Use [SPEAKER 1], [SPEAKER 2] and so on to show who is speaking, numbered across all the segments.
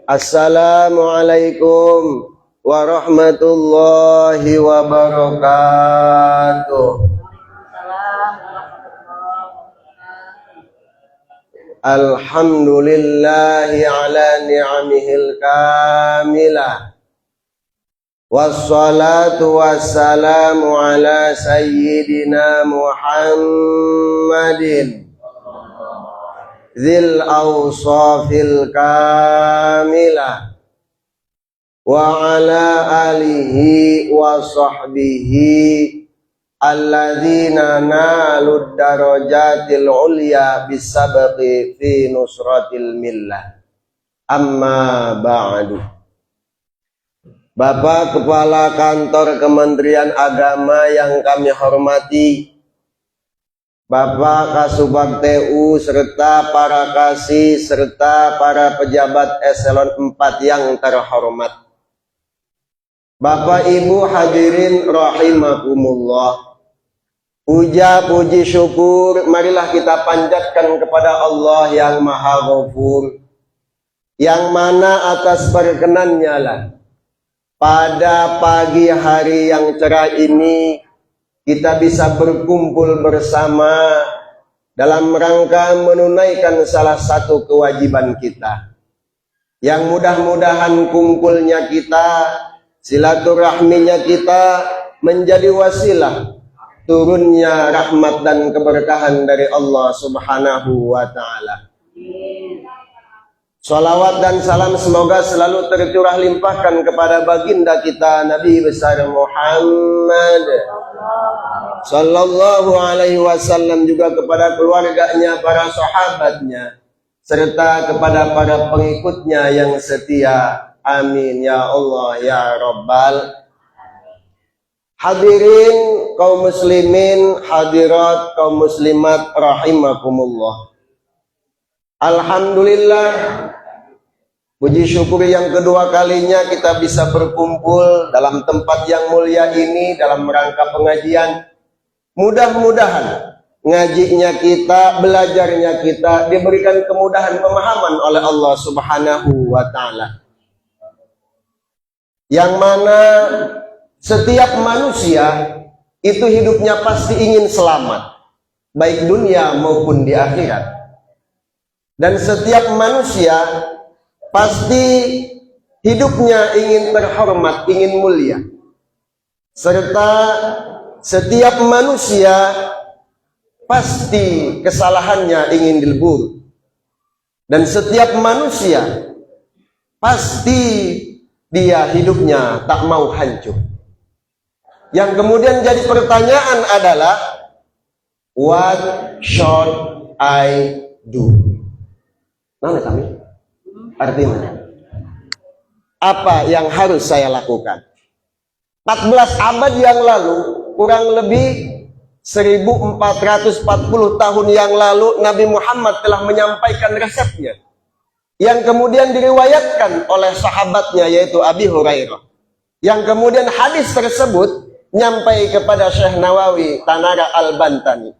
[SPEAKER 1] Assalamualaikum warahmatullahi wabarakatuh. Alhamdulillahi ala ni'amihil kamilah. Wassalatu wassalamu ala sayyidina Muhammadin Zil awsafil kamilah wa ala alihi wa sahbihi alladzina nalud darajatil ulya bisabqi fi nusratil millah. Amma ba'du. Bapak Kepala Kantor Kementerian Agama yang kami hormati, Bapak Kasubag TU serta para kasih serta para pejabat eselon 4 yang terhormat. Bapak Ibu hadirin rahimakumullah. Puja puji syukur marilah kita panjatkan kepada Allah yang Maha Ghafur, yang mana atas perkenannya lah pada pagi hari yang cerah ini kita bisa berkumpul bersama dalam rangka menunaikan salah satu kewajiban kita, yang mudah-mudahan kumpulnya kita, silaturahminya kita menjadi wasilah turunnya rahmat dan keberkahan dari Allah Subhanahu wa ta'ala. Salawat dan salam semoga selalu tercurah limpahkan kepada baginda kita Nabi besar Muhammad sallallahu alaihi wasallam, juga kepada keluarganya, para sahabatnya, serta kepada para pengikutnya yang setia. Amin ya Allah ya Rabbal. Hadirin kaum muslimin, hadirat kaum muslimat rahimakumullah. Alhamdulillah, puji syukur yang kedua kalinya kita bisa berkumpul dalam tempat yang mulia ini dalam rangka pengajian. Mudah-mudahan ngajinya kita, belajarnya kita diberikan kemudahan pemahaman oleh Allah Subhanahu wa ta'ala, yang mana setiap manusia itu hidupnya pasti ingin selamat, baik dunia maupun di akhirat. Dan setiap manusia pasti hidupnya ingin terhormat, ingin mulia. Serta setiap manusia pasti kesalahannya ingin dilebur. Dan setiap manusia pasti dia hidupnya tak mau hancur. Yang kemudian jadi pertanyaan adalah, what should I do? Mana kami? Artinya, apa yang harus saya lakukan? 14 abad yang lalu, kurang lebih 1440 tahun yang lalu, Nabi Muhammad telah menyampaikan resepnya, yang kemudian diriwayatkan oleh sahabatnya yaitu Abi Hurairah, yang kemudian hadis tersebut nyampai kepada Syekh Nawawi Tanara Al-Bantani,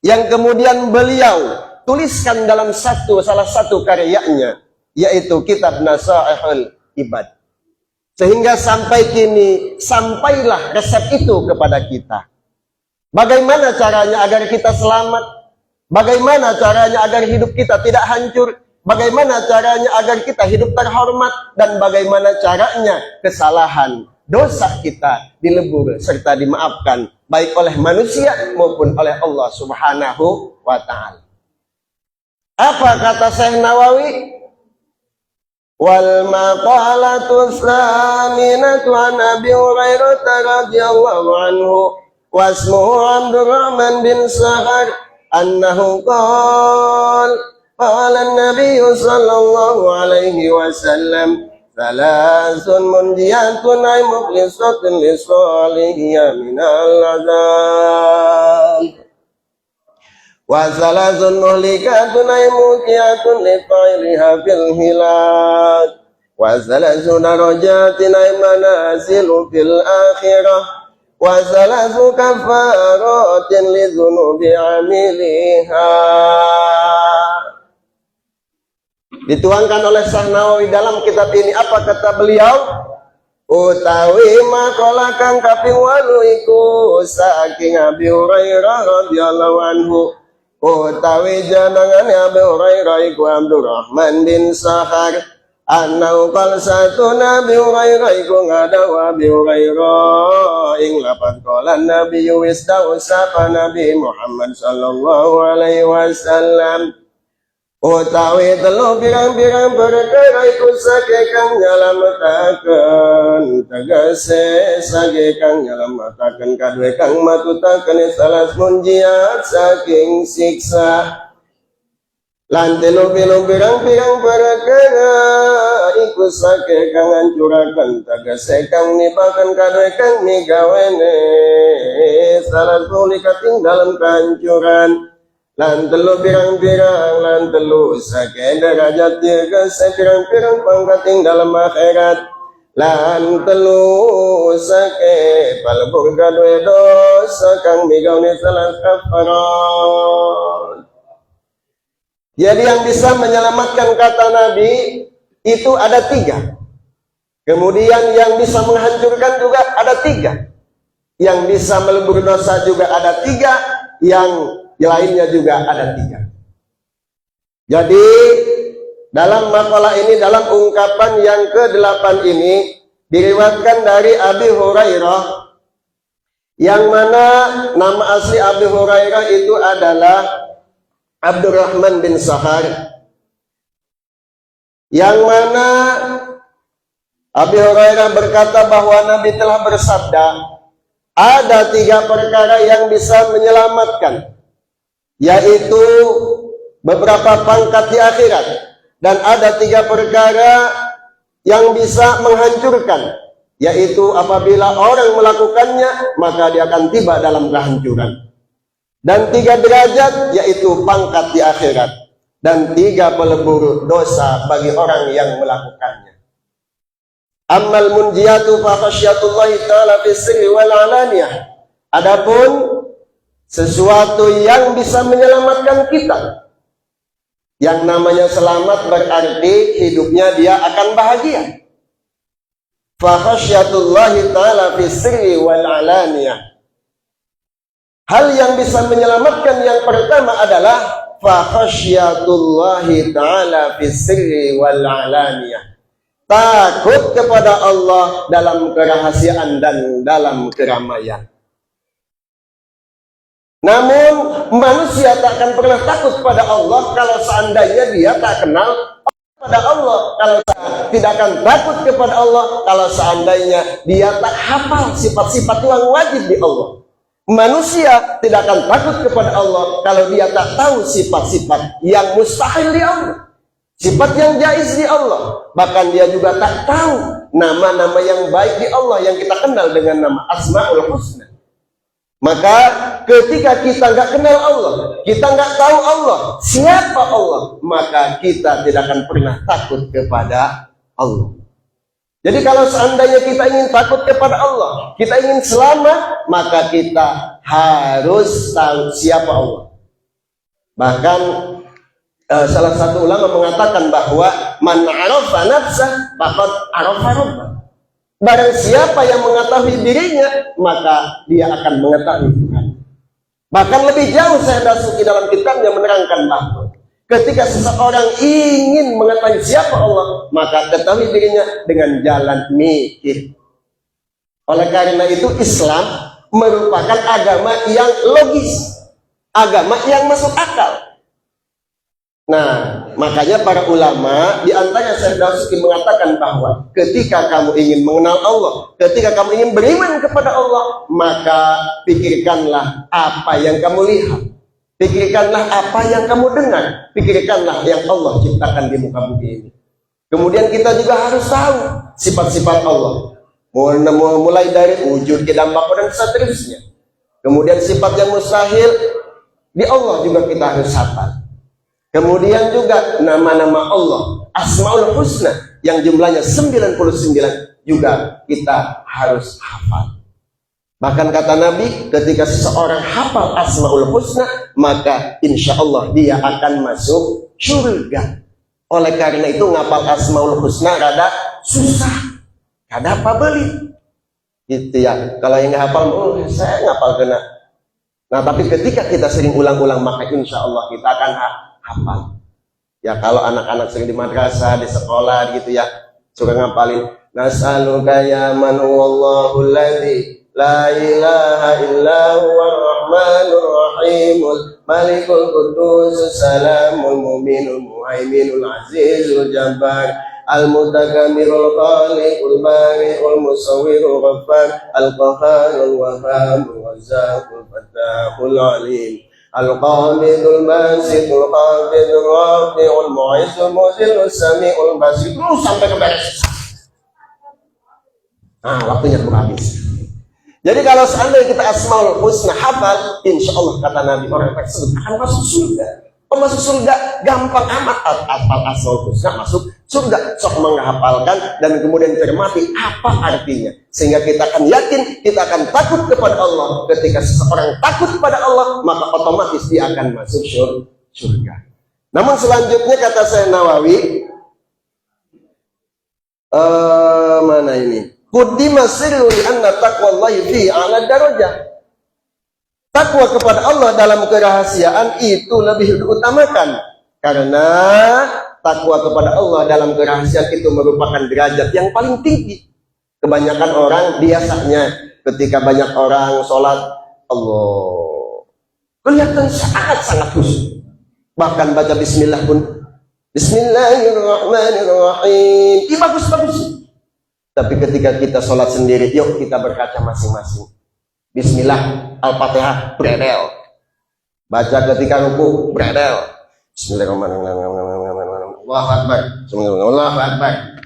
[SPEAKER 1] yang kemudian beliau tuliskan dalam salah satu karyanya, yaitu kitab Nasaihul Ibad. Sehingga sampai kini sampailah resep itu kepada kita. Bagaimana caranya agar kita selamat? Bagaimana caranya agar hidup kita tidak hancur? Bagaimana caranya agar kita hidup terhormat? Dan bagaimana caranya kesalahan, dosa kita dilebur serta dimaafkan, baik oleh manusia maupun oleh Allah Subhanahu wa ta'ala. Apa kata Syekh Nawawi? Wal maqalatu tsaminatu an Abi Hurairah radhiyallahu anhu wasmuhu Abdurrahman bin Sahar annahu qala an-nabiy sallallahu alaihi wasallam thalathun munjiyatun ay mukhlisatun lisalihiya minal azab wa salatun muhlikatun ay muqiyatun lifailiha fil hilak wa salatun darajatin ay manazilu fil akhirah wa salatu kafaratin li dhunubi amiliha. Dituangkan oleh Syekh Nawawi dalam kitab ini. Apa kata beliau? Utawi makalah kang kaping 8 iku saking Abi Hurairah radhiyallahu anhu. Utawi janangane Abi Hurairah iku Abdurrahman bin Sahar. Anau kal satu Nabi Hurairah iku ngadawa Abi Hurairah ing lapan kolan Nabi wis dawuh sapa Nabi Muhammad sallallahu alaihi wasallam. Utawi telu pirang-pirang perkara iku sake kang nyalametaken, tegese sake kang nyalametaken kadue kang matutaken salas munjiat saking siksa. Lan telu pirang-pirang perkara iku sake kang ngancuraken, tegese kang nibaken kadue kang migawene salas mulikating dalam kancuran. Lan telu pirang-pirang lan telu sake derajat tegese pirang-pirang pangkating dalam akhirat. Lan telu sake palebur kadue dosa kang migawne salas kafarat. Jadi yang bisa menyelamatkan kata Nabi itu ada 3. Kemudian yang bisa menghancurkan juga ada 3. Yang bisa melebur dosa juga ada 3. Yang lainnya juga ada 3. Jadi dalam makalah ini, dalam ungkapan yang ke-8 ini diriwayatkan dari Abi Hurairah, yang mana nama asli Abi Hurairah itu adalah Abdurrahman bin Sahar, yang mana Abi Hurairah berkata bahwa Nabi telah bersabda, ada 3 perkara yang bisa menyelamatkan, yaitu beberapa pangkat di akhirat, dan ada 3 perkara yang bisa menghancurkan, yaitu apabila orang melakukannya maka dia akan tiba dalam kehancuran. Dan 3 derajat, yaitu pangkat di akhirat, dan 3 pelebur dosa bagi orang yang melakukannya. Ammal munjiyatu fa khasyatullahi ta'ala fis sirri wal alaniyah. Adapun sesuatu yang bisa menyelamatkan kita, yang namanya selamat berarti hidupnya dia akan bahagia. Fa khasyatullahi ta'ala fis sirri wal alaniyah. Hal yang bisa menyelamatkan yang pertama adalah fa khasyatullahi ta'ala fis sirri wal alaniyah. Takut kepada Allah dalam kerahasiaan dan dalam keramaian. Namun manusia tak akan pernah takut pada Allah kalau seandainya dia tak kenal pada Allah. Kalau tidak akan takut kepada Allah kalau seandainya dia tak hafal sifat-sifat yang wajib di Allah. Manusia tidak akan takut kepada Allah kalau dia tak tahu sifat-sifat yang mustahil di Allah, sifat yang jaiz di Allah. Bahkan dia juga tak tahu nama-nama yang baik di Allah yang kita kenal dengan nama Asmaul Husna. Maka ketika kita nggak kenal Allah, kita nggak tahu Allah, siapa Allah, maka kita tidak akan pernah takut kepada Allah. Jadi kalau seandainya kita ingin takut kepada Allah, kita ingin selamat, maka kita harus tahu siapa Allah. Bahkan salah satu ulama mengatakan bahwa man arafa nafsah faqad arafa rabbah. Barang siapa yang mengetahui dirinya, maka dia akan mengetahui Tuhan. Bahkan lebih jauh Syekh Dasuki dalam kitabnya menerangkan bahwa ketika seseorang ingin mengetahui siapa Allah, maka ketahui dirinya dengan jalan mikir. Oleh karena itu Islam merupakan agama yang logis, agama yang masuk akal. Nah, makanya para ulama di antara Syekh Dasuki mengatakan bahwa ketika kamu ingin mengenal Allah, ketika kamu ingin beriman kepada Allah, maka pikirkanlah apa yang kamu lihat. Pikirkanlah apa yang kamu dengar. Pikirkanlah yang Allah ciptakan di muka bumi ini. Kemudian kita juga harus tahu sifat-sifat Allah. Mulai dari wujud, dampak, dan seterusnya. Kemudian sifat yang mustahil di Allah juga kita harus hafal. Kemudian juga nama-nama Allah, Asmaul Husna, yang jumlahnya 99 juga kita harus hafal. Bahkan kata Nabi, ketika seseorang hafal Asmaul Husna, maka insya Allah dia akan masuk surga. Oleh karena itu ngapal Asmaul Husna rada susah. Kada apa beli. Gitu ya. Kalau yang nggak hafal, saya ngapal kena. Nah, tapi ketika kita sering ulang-ulang, maka insya Allah kita akan hafal. Ya, kalau anak-anak sering di madrasah, di sekolah gitu ya, suka ngapalin. Nas'aluka ya man wallahu alladzi la ilaha illa huwar rahmanur rahimul malikul qudus salamul mu'minul muhaiminul azizul jabbar al-mutakabbirul khaliqul bari'ul musawwirul ghaffar al-qahharul wahhabul wazzaqul fattahul alim al-qabidul basitul qabidul rafi'ul mu'izzul muzillul sami'ul basir. Terus sampai ke beres. Nah, waktunya habis. Jadi kalau seandainya kita Asmaul Husna hafal, insya Allah kata Nabi, orang tersebut akan masuk surga. Masuk surga gampang amat. Asmaul Husna masuk surga. Sok menghafalkan dan kemudian cermati apa artinya, sehingga kita akan yakin, kita akan takut kepada Allah. Ketika seseorang takut kepada Allah, maka otomatis dia akan masuk surga. Namun selanjutnya kata Syekh Nawawi, mana ini? Qaddima sirru li anna taqwallahi fi a'la darajah. Takwa kepada Allah dalam kerahasiaan itu lebih diutamakan, karena takwa kepada Allah dalam kerahasiaan itu merupakan derajat yang paling tinggi. Kebanyakan orang biasanya ketika banyak orang sholat, Allah kelihatan sangat khusyuk. Bahkan baca bismillah pun Bismillahirrahmanirrahim. Bagus. Tapi ketika kita sholat sendiri, yuk kita berkaca masing-masing. Bismillah, Al-Fatihah, bredel. Baca ketika ruku, bredel. Bismillahirrahmanirrahim. Allahu Akbar. Allahu Akbar.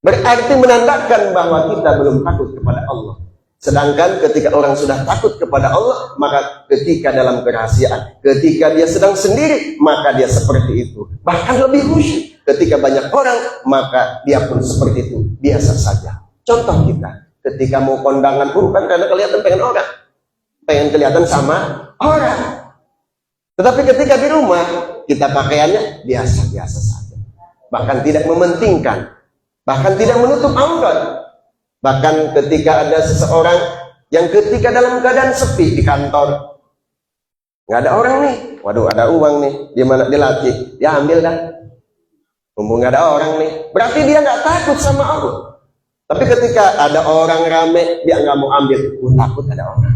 [SPEAKER 1] Berarti menandakan bahwa kita belum takut kepada Allah. Sedangkan ketika orang sudah takut kepada Allah, maka ketika dalam kerahasiaan, ketika dia sedang sendiri, maka dia seperti itu. Bahkan lebih khusyuk. Ketika banyak orang, maka dia pun seperti itu, biasa saja. Contoh kita, ketika mau kondangan, bukan karena kelihatan pengen orang, pengen kelihatan sama orang. Tetapi ketika di rumah, kita pakaiannya biasa-biasa saja. Bahkan tidak mementingkan, bahkan tidak menutup aurat. Bahkan ketika ada seseorang yang ketika dalam keadaan sepi di kantor, nggak ada orang nih, waduh ada uang nih, di mana dilatih, dia ambil dah. Mumpung nggak ada orang nih, berarti dia nggak takut sama Allah. Tapi ketika ada orang rame, dia nggak mau ambil, takut ada orang.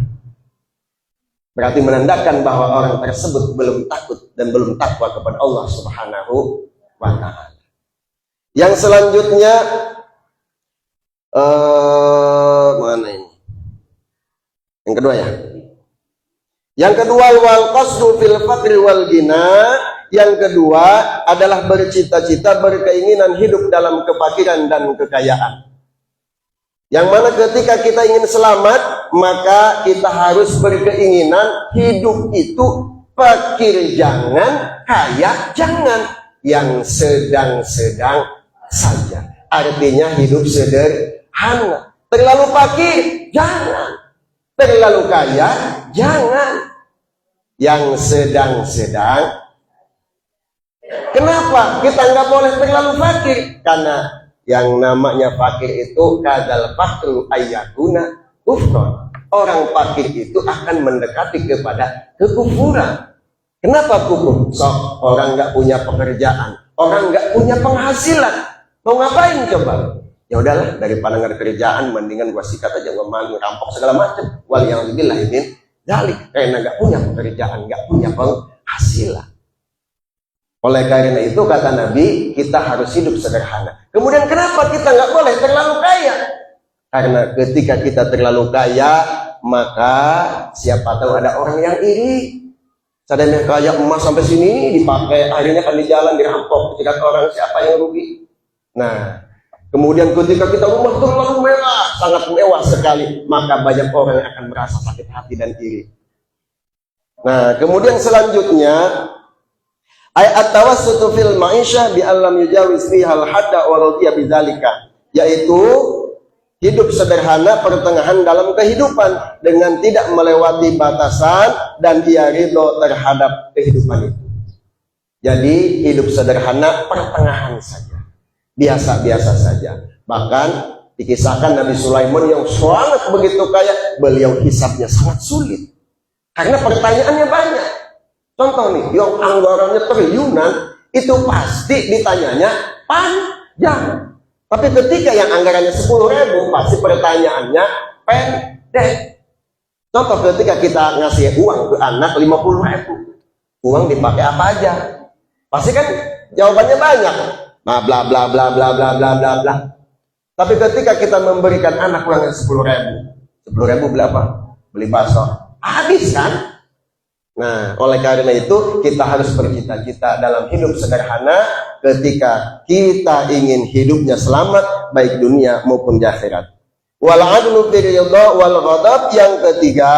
[SPEAKER 1] Berarti menandakan bahwa orang tersebut belum takut dan belum takwa kepada Allah Subhanahu wa Ta'ala. Yang selanjutnya, mana ini? Yang kedua ya. Yang kedua, wal qasdu fil faqri wal ghina. Yang kedua adalah bercita-cita, berkeinginan hidup dalam kefakiran dan kekayaan. Yang mana ketika kita ingin selamat, maka kita harus berkeinginan hidup itu fakir jangan, kaya jangan, yang sedang-sedang saja. Artinya hidup sederhana. Terlalu fakir jangan, terlalu kaya jangan, yang sedang-sedang. Kenapa kita nggak boleh terlalu fakir? Karena yang namanya fakir itu kadal fakru ayyakuna kufron. Orang fakir itu akan mendekati kepada kekufuran. Kenapa kufur? So, orang nggak punya pekerjaan, orang nggak punya penghasilan, mau ngapain coba? Ya udahlah, daripada nggak ada kerjaan, mendingan gua sikat aja, gua malu, rampok segala macam. Wal yang lebih lain dalik, karena nggak punya pekerjaan, nggak punya penghasilan. Oleh karena itu kata Nabi, kita harus hidup sederhana. Kemudian kenapa kita nggak boleh terlalu kaya? Karena ketika kita terlalu kaya, maka siapa tahu ada orang yang iri. Sadanya kaya emas sampai sini dipakai, akhirnya kan di jalan dirampok, ketika orang, siapa yang rugi? Nah, kemudian ketika kita rumah terlalu mewah, sangat mewah sekali, maka banyak orang yang akan merasa sakit hati dan iri. Nah, kemudian selanjutnya, ayat tawassutu fil ma'isyah bi allam yujawiz fihal hadda wa radiya bidzalika, yaitu hidup sederhana, pertengahan dalam kehidupan dengan tidak melewati batasan dan dia ridho terhadap kehidupan itu. Jadi hidup sederhana pertengahan saja, biasa-biasa saja. Bahkan dikisahkan Nabi Sulaiman yang sangat begitu kaya, beliau hisabnya sangat sulit karena pertanyaannya banyak. Contoh nih, yang anggarannya triliunan itu pasti ditanyanya panjang. Tapi ketika yang anggarannya 10.000 pasti pertanyaannya pendek. Contoh ketika kita ngasih uang ke anak 50.000, uang dipakai apa aja? Pasti kan jawabannya banyak. Nah, bla bla bla bla bla bla bla bla. Tapi ketika kita memberikan anak uangnya 10.000, 10.000 beli apa? Beli bakso. Habis kan? Nah, oleh karena itu kita harus bercita-cita dalam hidup sederhana ketika kita ingin hidupnya selamat baik dunia maupun di akhirat. Wal adlu fil ridha wal ghadab, yang ketiga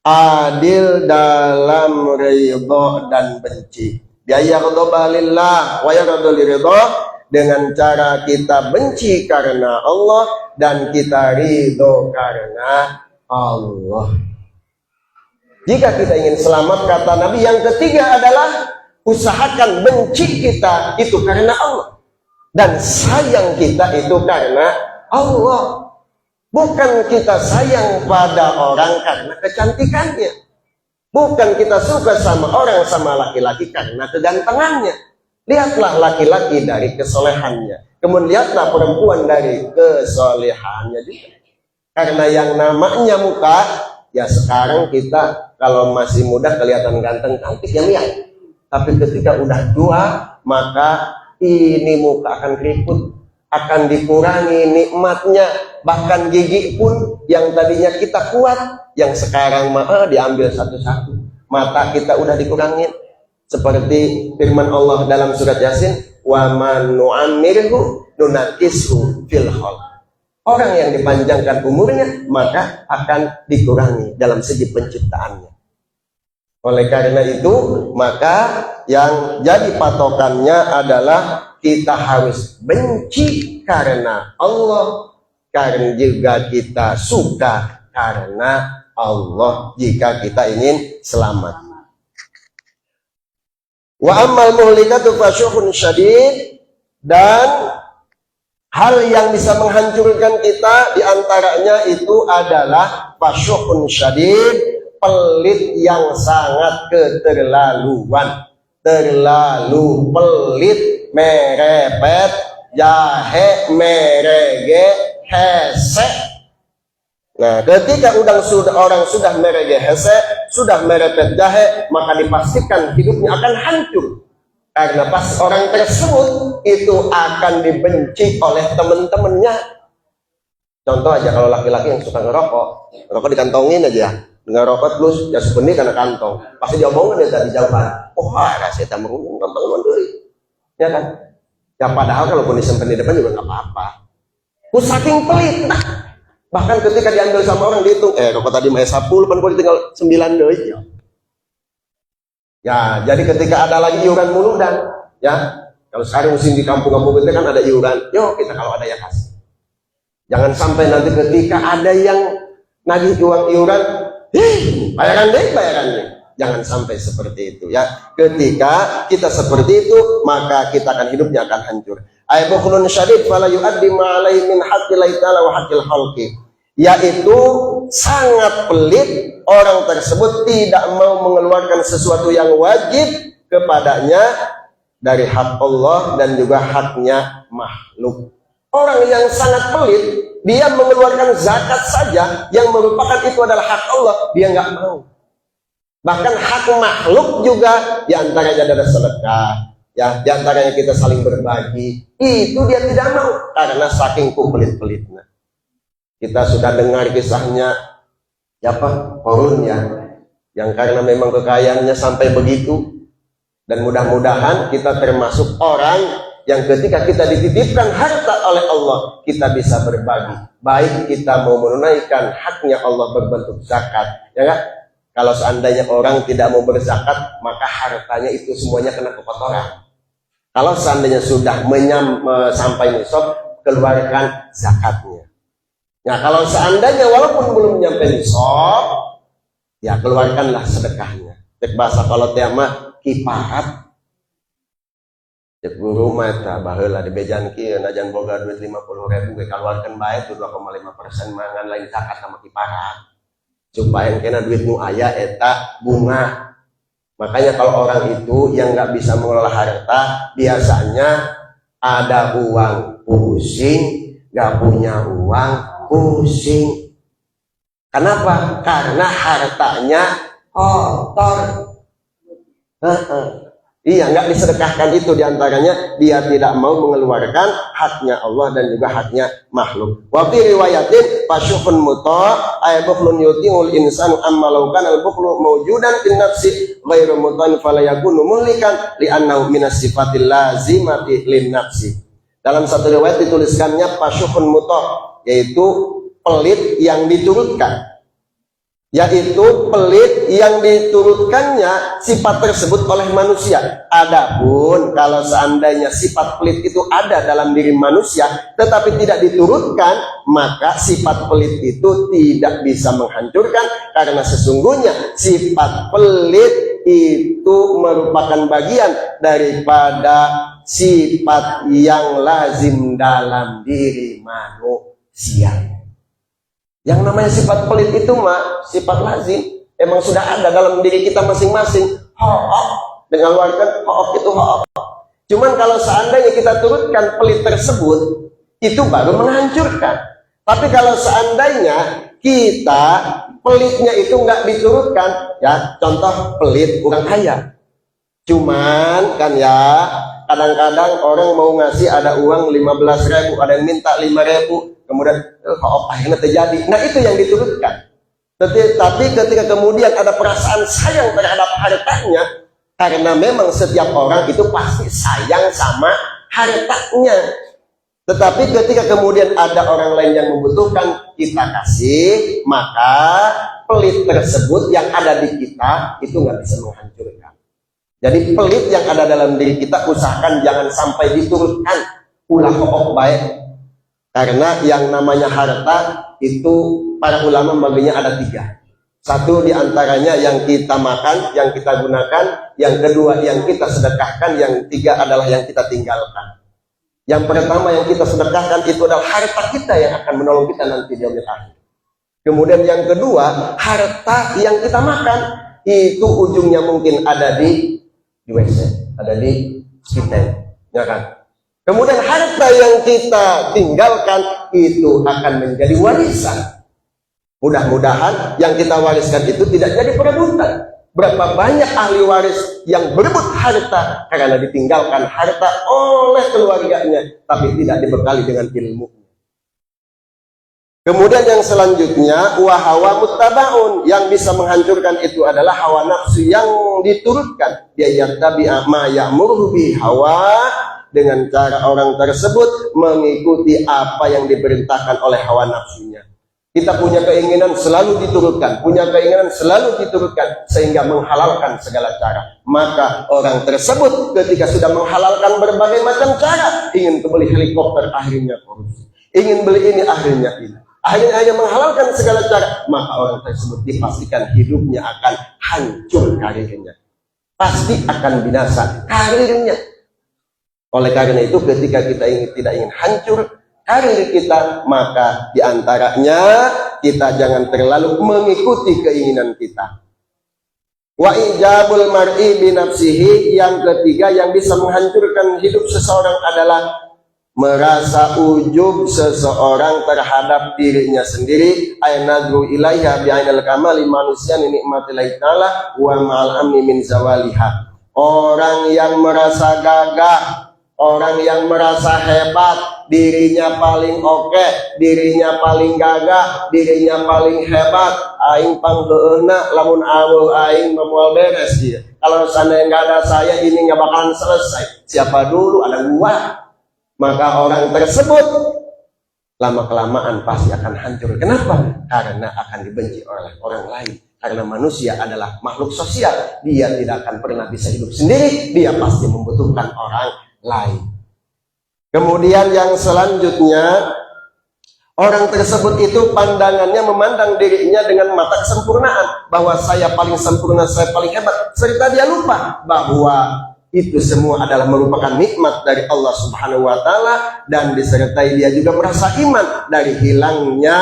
[SPEAKER 1] adil dalam ridha dan benci. Biaya ghadaba lillah wa yarda liridha, dengan cara kita benci karena Allah dan kita ridho karena Allah. Jika kita ingin selamat, kata Nabi, yang ketiga adalah usahakan benci kita itu karena Allah dan sayang kita itu karena Allah. Bukan kita sayang pada orang karena kecantikannya, bukan kita suka sama orang, sama laki-laki karena kegantengannya. Lihatlah laki-laki dari kesolehannya, kemudian lihatlah perempuan dari kesolehannya juga. Karena yang namanya muka, ya sekarang kita kalau masih muda kelihatan ganteng cantik ya lihat. Tapi ketika udah tua, maka ini muka akan keriput, akan dikurangi nikmatnya. Bahkan gigi pun yang tadinya kita kuat, yang sekarang diambil satu-satu. Mata kita udah dikurangin. Seperti firman Allah dalam surat Yasin, wa man nu'ammirhu nunakishu fil khalq. Orang yang dipanjangkan umurnya maka akan dikurangi dalam segi penciptaannya. Oleh karena itu, maka yang jadi patokannya adalah kita harus benci karena Allah, karena juga kita suka karena Allah jika kita ingin selamat. Wa ammal muhlikatu fasyuhun syadid, dan hal yang bisa menghancurkan kita diantaranya itu adalah fasyuhun syadid, pelit yang sangat keterlaluan, terlalu pelit, merepet, jahe, merege, hese. Nah, ketika orang sudah merege hese, sudah merepet jahe, maka dipastikan hidupnya akan hancur. Karena pas orang tersebut itu akan dibenci oleh teman-temannya. Contoh aja, kalau laki-laki yang suka ngerokok dikantongin aja. Ngerokok terus ya sebenarnya karena kantong. Pasti diomongin dari jauhan. Oh, rahasia tamu kantong dulu. Ya kan? Ya padahal kalau kondisi di depan juga nggak apa-apa. Saking pelit. Bahkan ketika diambil sama orang dihitung, rokok tadi mau 10, kan kok tinggal 9 deh. Ya, jadi ketika ada lagi iuran muludan, ya, kalau sekarang musim di kampung-kampung itu kan ada iuran, yuk kita kalau ada ya kasih. Jangan sampai nanti ketika ada yang nagih uang iuran, bayaran deh. Jangan sampai seperti itu, ya. Ketika kita seperti itu, maka kita akan hidupnya akan hancur. Aibukhlun syadid fala yu'addi ma'alai min haqqillahi ta'ala wa haqqil khalqi, yaitu sangat pelit orang tersebut tidak mau mengeluarkan sesuatu yang wajib kepadanya dari hak Allah dan juga haknya makhluk. Orang yang sangat pelit, dia mengeluarkan zakat saja yang merupakan itu adalah hak Allah, dia nggak mau. Bahkan hak makhluk juga, diantaranya ada sedekah, ya, diantaranya kita saling berbagi, itu dia tidak mau karena saking pelit-pelitnya. Kita sudah dengar kisahnya siapa? Korun, ya, yang karena memang kekayaannya sampai begitu. Dan mudah-mudahan kita termasuk orang yang ketika kita dititipkan harta oleh Allah, kita bisa berbagi. Baik kita mau menunaikan haknya Allah berbentuk zakat, ya kan? Kalau seandainya orang tidak mau berzakat, maka hartanya itu semuanya kena kekotoran. Kalau seandainya sudah sampai nisab, keluarkan zakatnya. Nah, kalau seandainya walaupun belum nyampe nisab, ya keluarkanlah sedekahnya. Cek bahasa kalau tiamah kiparat. Cek guru mata baheula di bejan kieu najan boga duit 50.000 ge kaluarkeun bae tuh 2,5% mangan lain zakat sama kiparat. Supaya kena duit nu aya eta bunga. Makanya kalau orang itu yang nggak bisa mengelola harta, biasanya ada uang pusing, nggak punya uang pusing. Kenapa? Karena hartanya kotor. Iya, nggak disedekahkan itu diantaranya dia tidak mau mengeluarkan haknya Allah dan juga haknya makhluk. Wa fi riwayatin fasyukhun muta ay bukhlun yuti'ul insanu amma law kana al-bukhlu mawjudan fin nafsi ghairu mutan fala yakunu muhlikan li'annahu minas sifatil lazimati lin nafsi. Dalam satu riwayat dituliskannya fasyukhun muta, yaitu pelit yang diturutkan. Yaitu pelit yang diturutkannya sifat tersebut oleh manusia. Adapun kalau seandainya sifat pelit itu ada dalam diri manusia tetapi tidak diturutkan, maka sifat pelit itu tidak bisa menghancurkan, karena sesungguhnya sifat pelit itu merupakan bagian daripada sifat yang lazim dalam diri manusia. Yang namanya sifat pelit itu mah sifat lazim, emang sudah ada dalam diri kita masing-masing. Ho'ok, dengan luarkan ho'ok itu ho'ok. Cuman kalau seandainya kita turutkan pelit tersebut, itu baru menghancurkan. Tapi kalau seandainya kita pelitnya itu nggak diturutkan, ya contoh pelit orang kaya. Cuman kan ya kadang-kadang orang mau ngasih ada uang 15.000, ada yang minta 5.000. Kemudian akhirnya terjadi. Nah itu yang diturutkan. Tapi ketika kemudian ada perasaan sayang terhadap hartanya, karena memang setiap orang itu pasti sayang sama hartanya. Tetapi ketika kemudian ada orang lain yang membutuhkan, kita kasih, maka pelit tersebut yang ada di kita itu nggak bisa menghancurkan. Jadi pelit yang ada dalam diri kita usahakan jangan sampai diturutkan. Ulah ho'ok baik. Karena yang namanya harta itu para ulama baginya ada 3. Satu diantaranya yang kita makan, yang kita gunakan. Yang kedua yang kita sedekahkan. Yang 3 adalah yang kita tinggalkan. Yang pertama yang kita sedekahkan itu adalah harta kita yang akan menolong kita nanti di yaumil akhir. Kemudian yang kedua, harta yang kita makan itu ujungnya mungkin ada di WC, ada di kita, ya kan? Kemudian harta yang kita tinggalkan itu akan menjadi warisan. Mudah-mudahan yang kita wariskan itu tidak jadi perebutan. Berapa banyak ahli waris yang berebut harta karena ditinggalkan harta oleh keluarganya, tapi tidak dibekali dengan ilmu. Kemudian yang selanjutnya, wahawa muttabaun, yang bisa menghancurkan itu adalah hawa nafsu yang diturutkan. Dia yattabi'a ma ya'muru bi hawa, dengan cara orang tersebut mengikuti apa yang diperintahkan oleh hawa nafsunya. Kita punya keinginan selalu diturutkan, punya keinginan selalu diturutkan, sehingga menghalalkan segala cara. Maka orang tersebut ketika sudah menghalalkan berbagai macam cara, ingin beli helikopter akhirnya korupsi, ingin beli ini akhirnya ini, akhirnya menghalalkan segala cara, maka orang tersebut dipastikan hidupnya akan hancur karirnya, pasti akan binasa karirnya. Oleh karena itu ketika kita tidak ingin hancur karir kita, maka diantaranya kita jangan terlalu mengikuti keinginan kita. Wa ijabul mar'i binafsihi, yang ketiga yang bisa menghancurkan hidup seseorang adalah merasa ujub seseorang terhadap dirinya sendiri. Aynadru ilaiha bi'ainal kamali, manusia nikmatillahi ta'ala wa ma'al amni min zawaliha. Orang yang merasa gagah, orang yang merasa hebat, dirinya paling oke, dirinya paling gagah, dirinya paling hebat, aing panggeuna lamun aweuh aing memual beres dia. Kalau seandainya nggak ada saya, ini nggak bakalan selesai. Siapa dulu, ada gua. Maka orang tersebut lama-kelamaan pasti akan hancur. Kenapa? Karena akan dibenci oleh orang lain. Karena manusia adalah makhluk sosial. Dia tidak akan pernah bisa hidup sendiri. Dia pasti membutuhkan orang lain. Kemudian yang selanjutnya, Orang tersebut itu pandangannya memandang dirinya dengan mata kesempurnaan, bahwa saya paling sempurna, saya paling hebat, serta dia lupa bahwa itu semua adalah merupakan nikmat dari Allah Subhanahu wa Ta'ala, dan disertai dia juga merasa iman dari hilangnya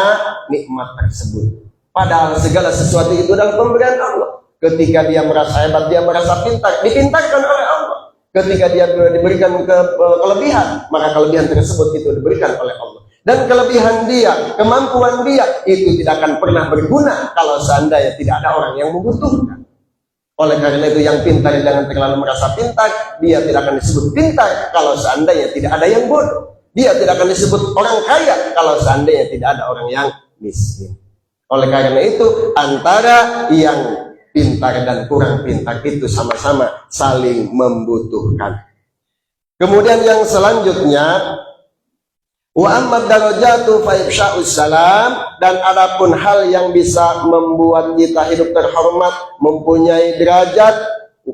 [SPEAKER 1] nikmat tersebut. Padahal segala sesuatu itu adalah pemberian Allah. Ketika dia merasa hebat, dia merasa pintar, dipintarkan oleh Allah. Ketika dia diberikan kelebihan, maka kelebihan tersebut itu diberikan oleh Allah. Dan kelebihan dia, kemampuan dia itu tidak akan pernah berguna kalau seandainya tidak ada orang yang membutuhkan. Oleh karena itu yang pintar jangan terlalu merasa pintar. Dia tidak akan disebut pintar kalau seandainya tidak ada yang bodoh. Dia tidak akan disebut orang kaya kalau seandainya tidak ada orang yang miskin. Oleh karena itu antara yang pintar dan kurang pintar itu sama-sama saling membutuhkan. Kemudian yang selanjutnya, wa amma darajatu fa ifsya'us salam, dan adapun hal yang bisa membuat kita hidup terhormat, mempunyai derajat,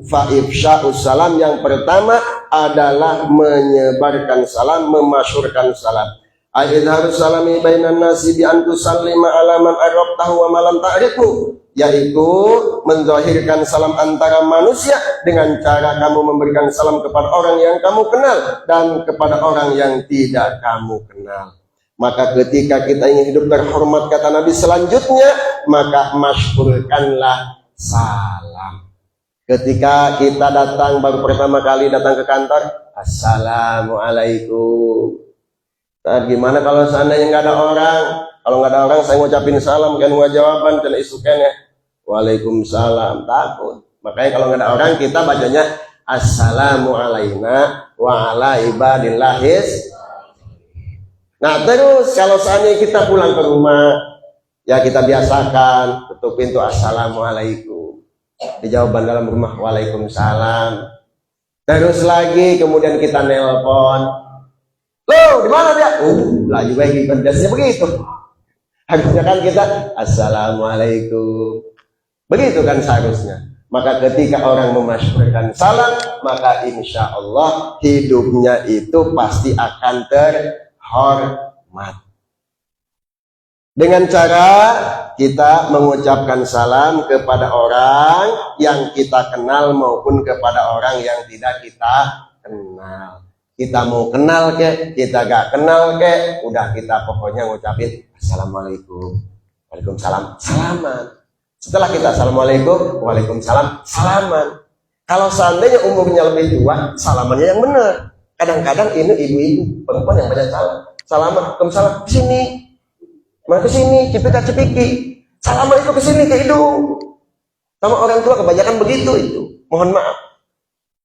[SPEAKER 1] fa ifsya'us salam, yang pertama adalah menyebarkan salam, memasyurkan salam. Aidharus salami bainan nasi bi an tusallima ala man arabtahu wa ma lam ta'rifu, yaitu menzahirkan salam antara manusia dengan cara kamu memberikan salam kepada orang yang kamu kenal dan kepada orang yang tidak kamu kenal. Maka ketika kita ingin hidup terhormat, kata Nabi selanjutnya, maka masyhurkanlah salam. Ketika kita datang, baru pertama kali datang ke kantor, assalamualaikum. Nah, gimana kalau seandainya nggak ada orang? Kalau nggak ada orang, saya ngucapin salam kan jawaban dan isukannya waalaikumsalam, takut. Makanya kalau nggak ada orang, kita bacanya assalamu alaina wa ala ibadillahis. Nah terus kalau seandainya kita pulang ke rumah, ya kita biasakan tutup pintu assalamualaikum. Di jawaban dalam rumah waalaikumsalam. Terus lagi kemudian kita nelpon, loh di mana dia? Lagi bagi pedasnya begitu. Harusnya kan kita assalamualaikum. Begitu kan seharusnya. Maka ketika orang memasyhurkan salam, maka insya Allah hidupnya itu pasti akan terhormat. Dengan cara kita mengucapkan salam kepada orang yang kita kenal maupun kepada orang yang tidak kita kenal. Kita mau kenal ke, kita gak kenal ke, udah kita pokoknya ngucapin assalamualaikum, waalaikumsalam, salaman. Setelah kita assalamualaikum, waalaikumsalam, salaman. Kalau seandainya umurnya lebih tua, salamannya yang benar. Kadang-kadang ini ibu-ibu perempuan yang banyak salam. Waalaikumsalam, kesini, mana kesini, cipika-cipiki. Salaman itu kesini ke hidung. Sama orang tua kebanyakan begitu itu. Mohon maaf.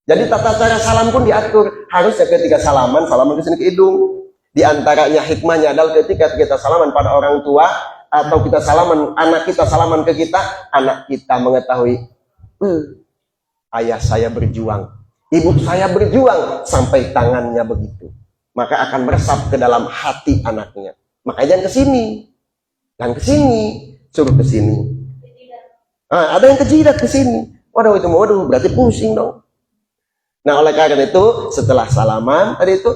[SPEAKER 1] Jadi tata cara salam pun diatur. Harusnya ketika salaman ke sini ke hidung. Di antaranya hikmahnya adalah ketika kita salaman pada orang tua, atau kita salaman, anak kita salaman ke kita, anak kita mengetahui, ayah saya berjuang, ibu saya berjuang, sampai tangannya begitu. Maka akan meresap ke dalam hati anaknya. Makanya jangan ke sini, suruh ke sini. Ada yang kejidat ke sini. Waduh, berarti pusing dong. Nah oleh karena itu setelah salaman tadi itu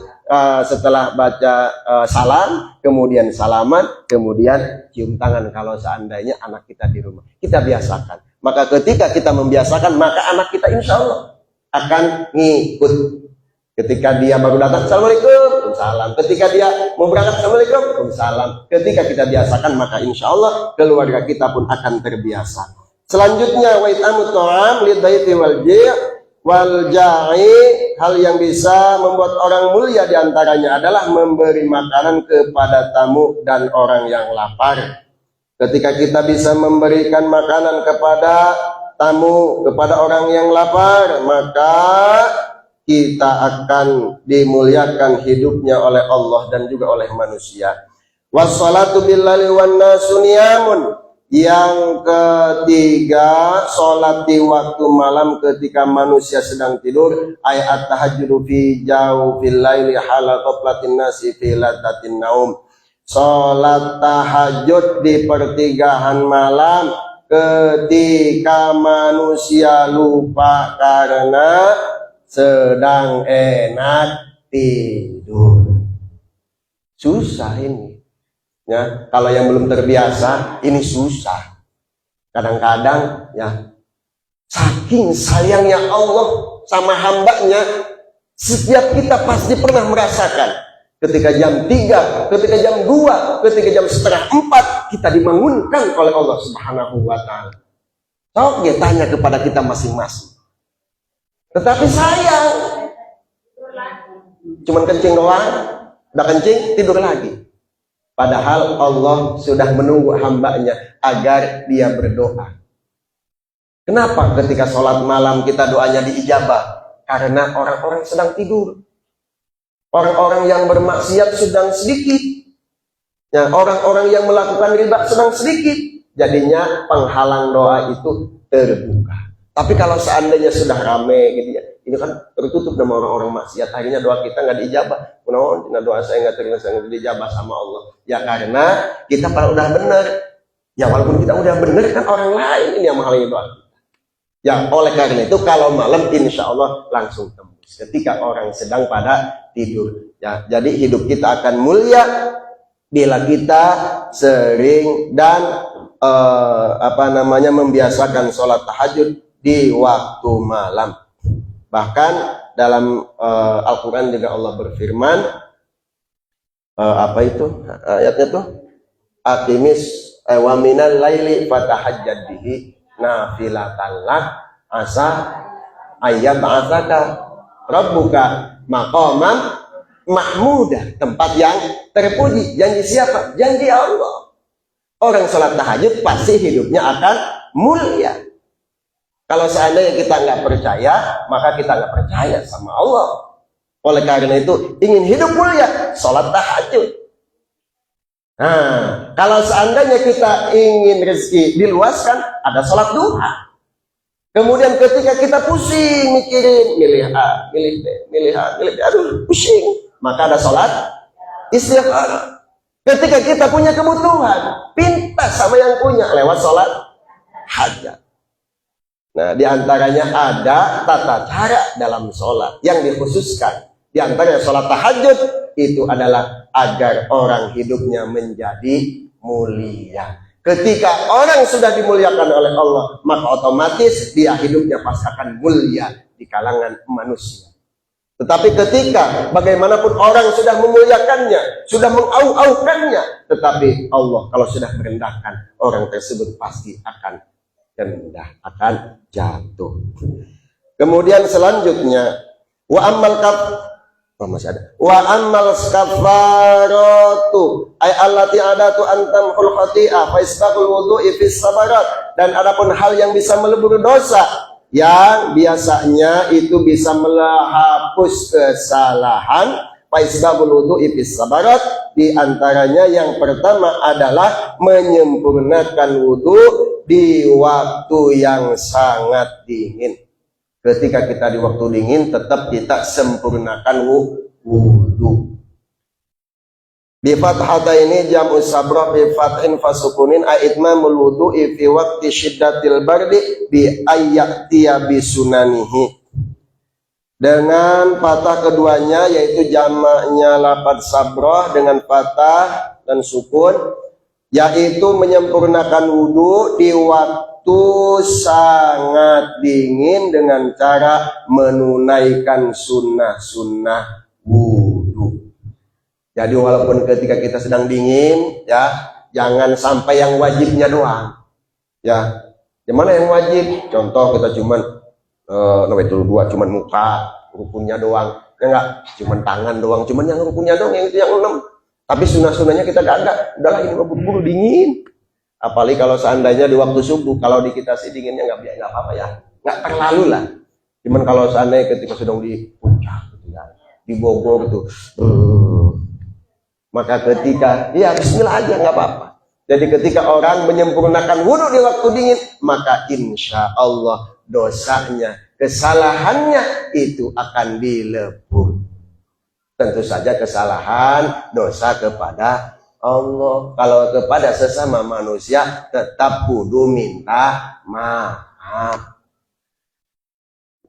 [SPEAKER 1] setelah baca salam, kemudian salaman, kemudian cium tangan kalau seandainya anak kita di rumah. Kita biasakan. Maka ketika kita membiasakan, maka anak kita insya Allah akan ngikut. Ketika dia baru datang, assalamualaikum, salam. Ketika dia mau berangkat, assalamualaikum, salam. Ketika kita biasakan, maka insya Allah keluarga kita pun akan terbiasa. Selanjutnya, wa it'amut ta'am lidhaifi wal ji' wal ja'i, hal yang bisa membuat orang mulia diantaranya adalah memberi makanan kepada tamu dan orang yang lapar. Ketika kita bisa memberikan makanan kepada tamu, kepada orang yang lapar, maka kita akan dimuliakan hidupnya oleh Allah dan juga oleh manusia. Wassalatu billaili wan nasu niyamun. Yang ketiga, sholat di waktu malam ketika manusia sedang tidur. Ayat tahajjudu fi jawfil laili hala ghaflatin nasi fi ladatin naum. Sholat tahajud di pertigaan malam ketika manusia lupa karena sedang enak tidur. Susah ini. Ya, kalau yang belum terbiasa, ini susah. Kadang-kadang ya, saking sayangnya Allah sama hambanya, setiap kita pasti pernah merasakan ketika jam 3, ketika jam 2, ketika jam setengah 4 kita dibangunkan oleh Allah Subhanahu wa Ta'ala. Sok dia tanya kepada kita masing-masing. Tetapi sayang, cuman kencing doang, udah kencing tidur lagi. Padahal Allah sudah menunggu hambanya agar dia berdoa. Kenapa ketika sholat malam kita doanya diijabah? Karena orang-orang sedang tidur. Orang-orang yang bermaksiat sedang sedikit. Ya, orang-orang yang melakukan riba sedang sedikit. Jadinya penghalang doa itu terbuka. Tapi kalau seandainya sudah rame gitu ya, ini kan tertutup sama orang-orang maksiat. Akhirnya doa kita nggak diijabah. Nah, doa saya nggak terima, saya nggak diijabah sama Allah. Ya karena kita pada udah benar. Ya walaupun kita udah benar kan orang lain ini yang menghalangi doa kita. Ya oleh karena itu kalau malam insya Allah langsung tembus. Ketika orang sedang pada tidur. Ya jadi hidup kita akan mulia bila kita sering dan membiasakan sholat tahajud di waktu malam. Bahkan dalam Al-Quran juga Allah berfirman, ayatnya tuh, aqimis wa minal laili fatahajjad bihi nafilatan lak asa ayyab'atsaka rabbuka maqaman mahmudah, tempat yang terpuji. Janji siapa? Janji Allah. Orang sholat tahajud pasti hidupnya akan mulia. Kalau seandainya kita nggak percaya, maka kita nggak percaya sama Allah. Oleh karena itu, ingin hidup mulia, sholat tahajud. Nah, kalau seandainya kita ingin rezeki diluaskan, ada sholat duha. Kemudian ketika kita pusing mikirin, milih A, milih B, milih A, milih B, aduh pusing, maka ada sholat istighfar. Ketika kita punya kebutuhan, pinta sama yang punya lewat sholat hajat. Nah, diantaranya ada tata cara dalam sholat yang dikhususkan. Di antaranya sholat tahajud itu adalah agar orang hidupnya menjadi mulia. Ketika orang sudah dimuliakan oleh Allah, maka otomatis dia hidupnya pasti akan mulia di kalangan manusia. Tetapi ketika bagaimanapun orang sudah memuliakannya, sudah mengau-aukannya, tetapi Allah kalau sudah merendahkan, orang tersebut pasti akan rendah, akan jatuh. Kemudian selanjutnya, wa ammal kafaratu ay allati adatu antamhul khati'ah fa isbaqul wudu'i fis sabarat. Dan adapun hal yang bisa melebur dosa, yang biasanya itu bisa menghapus kesalahan, faisbabul wudu'i fis sabarat, di antaranya yang pertama adalah menyempurnakan wudu di waktu yang sangat dingin. Ketika kita di waktu dingin, tetap kita sempurnakan wudu. Bi fathataini jam'u sabrah bi fathin fasukunin aitmamul wudu'i fi waqti syiddatil bardi bi ayyatiya bi sunanihi. Dengan patah keduanya yaitu jamaknya lafaz sabrah dengan patah dan sukun, yaitu menyempurnakan wudu di waktu sangat dingin dengan cara menunaikan sunnah-sunnah wudu. Jadi walaupun ketika kita sedang dingin, ya jangan sampai yang wajibnya doang. Ya, gimana yang wajib? Contoh kita cuman nawaitul dua, cuman muka rukunnya doang. Ya enggak, cuman tangan doang, cuman yang rukunnya doang, yang itu yang 6. Tapi sunnah-sunnahnya kita gak ada. Udahlah ini buru-buru dingin. Apalagi kalau seandainya di waktu subuh, kalau di kita sih dinginnya nggak apa-apa ya, nggak terlalu lah. Cuman kalau seandainya ketika sedang di puncak, gitu ya, di Bogor itu. Maka ketika, ya bismillah aja nggak apa-apa. Jadi ketika orang menyempurnakan wudhu di waktu dingin, maka insya Allah dosanya, kesalahannya itu akan dilebur. Tentu saja kesalahan, dosa kepada Allah. Kalau kepada sesama manusia, tetap kudu minta maaf.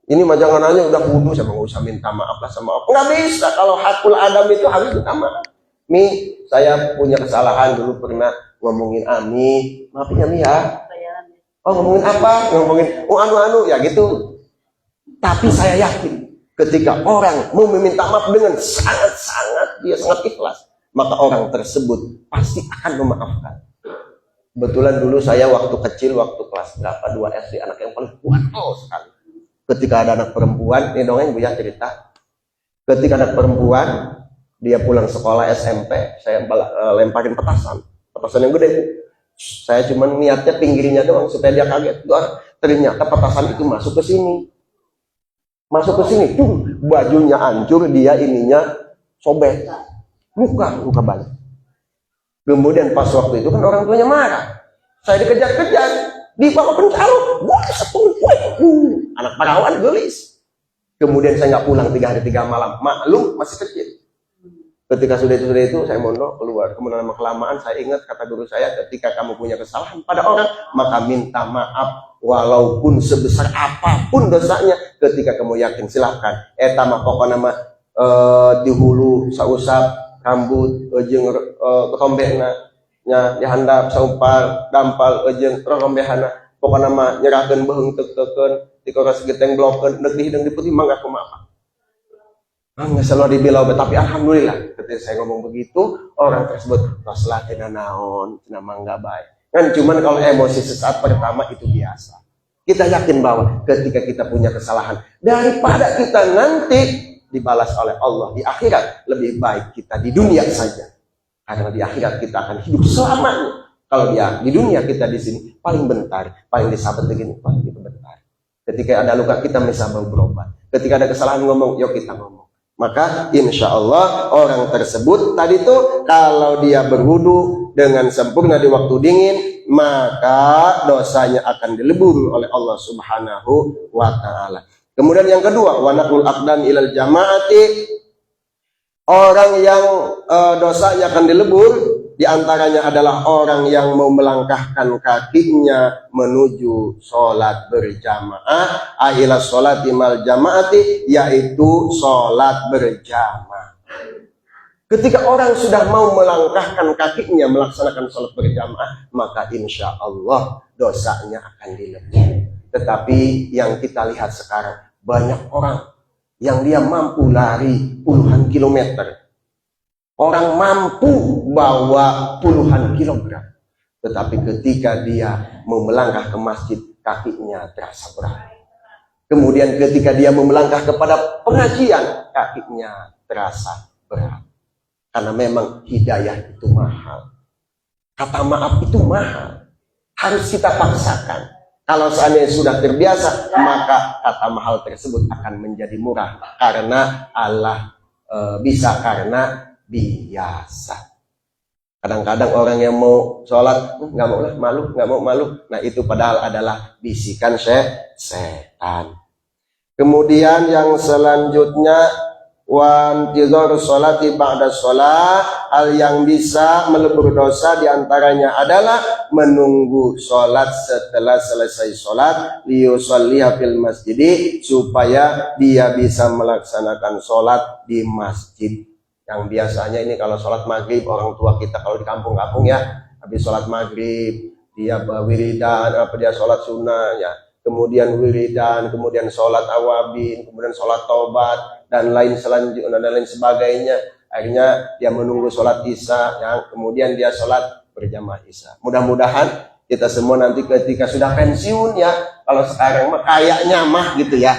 [SPEAKER 1] Ini mah jangan nanya udah kudu sama nggak usah minta maaf lah sama Allah. Nggak bisa, kalau hakul adam itu harus minta maaf. Mi, saya punya kesalahan dulu pernah ngomongin Ami. Maafin ya Mi ya. Oh ngomongin apa? Ngomongin anu ya gitu. Tapi saya yakin ketika orang mau meminta maaf dengan sangat ikhlas, maka orang tersebut pasti akan memaafkan. Kebetulan dulu saya waktu kecil, waktu kelas berapa 2 SD, anak yang paling kuat sekali. Ketika ada anak perempuan, ini dongeng Bu ya cerita. Ketika anak perempuan dia pulang sekolah SMP, saya lemparin petasan yang gede. Saya cuma niatnya pinggirnya doang supaya dia kaget. Ternyata petasan itu masuk ke sini, tuh bajunya hancur, dia ininya sobek, luka banyak. Kemudian pas waktu itu kan orang tuanya marah, saya dikejar-kejar, dibawa penjara, anak perawan gelis. Kemudian saya nggak pulang 3 hari 3 malam, maklum masih kecil. Ketika sudah itu saya mondok keluar. Kemudian lama kelamaan saya ingat kata guru saya, ketika kamu punya kesalahan pada orang, maka minta maaf walaupun sebesar apapun dosanya. Ketika kamu yakin silahkan. Mah pokoknya mah dihulu sausap rambut jeung rombehna nya dihandap saumpal dampal jeung rombehana. Pokoknya mah nyerahkeun beheung teukeun dikoros geteng blokeun neuk dihideung diputih mangga kumaha. Nggak selalu dibilau, tapi alhamdulillah ketika saya ngomong begitu, orang tersebut masalah tina naon, tina mangga baik. Kan cuman kalau emosi sesaat pertama itu biasa. Kita yakin bahwa ketika kita punya kesalahan, daripada kita nanti dibalas oleh Allah di akhirat, lebih baik kita di dunia saja. Karena di akhirat kita akan hidup selamanya. Kalau di dunia kita di sini paling bentar, paling disabat begini, paling itu bentar. Ketika ada luka kita bisa berobat. Ketika ada kesalahan ngomong, yuk kita ngomong. Maka insya Allah orang tersebut tadi tuh kalau dia berwudu dengan sempurna di waktu dingin, maka dosanya akan dilebur oleh Allah Subhanahu wa ta'ala. Kemudian yang kedua, wanakul aqdan ilal jamaati, orang yang dosanya akan dilebur diantaranya adalah orang yang mau melangkahkan kakinya menuju sholat berjamaah, ila sholati mal jamaati, yaitu sholat berjamaah. Ketika orang sudah mau melangkahkan kakinya melaksanakan sholat berjamaah, maka insya Allah dosanya akan dilebur. Tetapi yang kita lihat sekarang, banyak orang yang dia mampu lari puluhan kilometer, orang mampu bawa puluhan kilogram, tetapi ketika dia mau melangkah ke masjid, kakinya terasa berat. Kemudian ketika dia mau melangkah kepada pengajian, kakinya terasa berat. Karena memang hidayah itu mahal. Kata maaf itu mahal. Harus kita paksakan. Kalau seandainya sudah terbiasa, maka kata mahal tersebut akan menjadi murah. Karena Allah bisa karena biasa. Kadang-kadang orang yang mau sholat nggak mau lah, nggak mau malu. Nah itu padahal adalah bisikan setan. Kemudian yang selanjutnya, wantizor sholati ba'da sholat, hal yang bisa melebur dosa diantaranya adalah menunggu sholat setelah selesai sholat, liyusalliha fil masjid, supaya dia bisa melaksanakan sholat di masjid. Yang biasanya ini kalau sholat maghrib, orang tua kita kalau di kampung-kampung ya, habis sholat maghrib dia wiridan, dia sholat sunnah ya, kemudian wiridan, kemudian sholat awabin, kemudian sholat taubat dan lain selanjutnya dan lain sebagainya. Akhirnya dia menunggu sholat isya, yang kemudian dia sholat berjamaah isya. Mudah-mudahan kita semua nanti ketika sudah pensiun ya, kalau sekarang mah kayaknya mah gitu ya,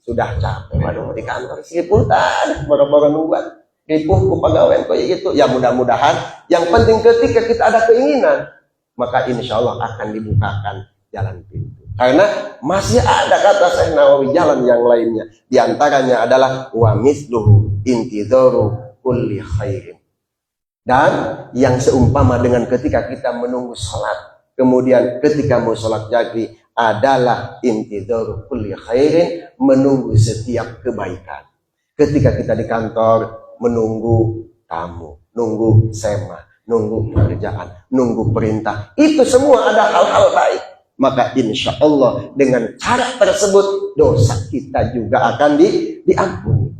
[SPEAKER 1] sudah capek waduh di kantor sekiputan boro-boro nungguan ripuh ku pegawai kayak gitu ya. Mudah-mudahan yang penting ketika kita ada keinginan, maka insya Allah akan dibukakan jalan pintu. Karena masih ada kata Syekh Nawawi jalan yang lainnya. Di antaranya adalah wa misluhu intidharu kulli khairin. Dan yang seumpama dengan ketika kita menunggu salat, kemudian ketika mau salat maghrib adalah intidharu kulli khairin, menunggu setiap kebaikan. Ketika kita di kantor menunggu tamu, nunggu sema, nunggu pekerjaan, nunggu perintah, itu semua ada hal-hal baik. Maka insya Allah dengan cara tersebut dosa kita juga akan diampuni.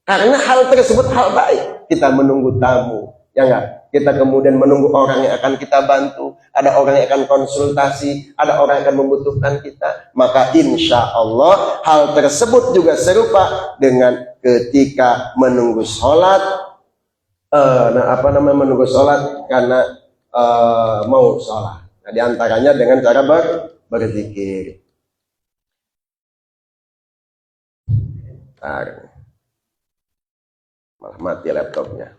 [SPEAKER 1] Karena hal tersebut hal baik. Kita menunggu tamu, Ya enggak? Kita kemudian menunggu orang yang akan kita bantu, ada orang yang akan konsultasi, ada orang yang akan membutuhkan kita. Maka insya Allah hal tersebut juga serupa dengan ketika menunggu sholat, menunggu sholat karena mau sholat. Nah, diantaranya dengan cara berzikir. Malah mati laptopnya.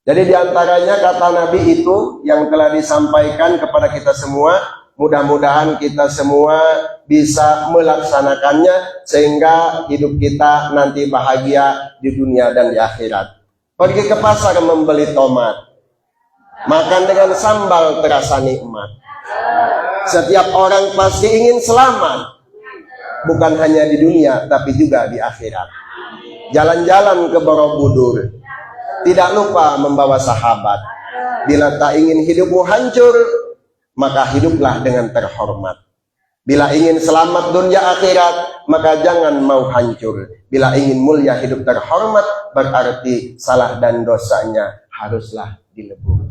[SPEAKER 1] Jadi diantaranya kata Nabi itu yang telah disampaikan kepada kita semua, mudah-mudahan kita semua bisa melaksanakannya sehingga hidup kita nanti bahagia di dunia dan di akhirat. Pergi ke pasar membeli tomat, makan dengan sambal terasa nikmat. Setiap orang pasti ingin selamat, bukan hanya di dunia tapi juga di akhirat. Jalan-jalan ke Borobudur, tidak lupa membawa sahabat. Bila tak ingin hidupmu hancur, maka hiduplah dengan terhormat. Bila ingin selamat dunia akhirat, maka jangan mau hancur. Bila ingin mulia hidup terhormat, berarti salah dan dosanya haruslah dilebur.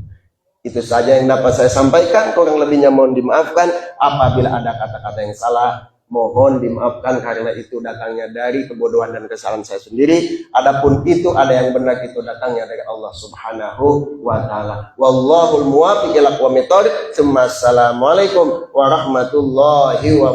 [SPEAKER 1] Itu saja yang dapat saya sampaikan. Kurang lebihnya mohon dimaafkan. Apabila ada kata-kata yang salah, mohon dimaafkan karena itu datangnya dari kebodohan dan kesalahan saya sendiri. Adapun itu ada yang benar, itu datangnya dari Allah Subhanahu wa taala. Wallahul muwaffiq ila aqwamit thoriq. Assalamualaikum warahmatullahi wabarakatuh.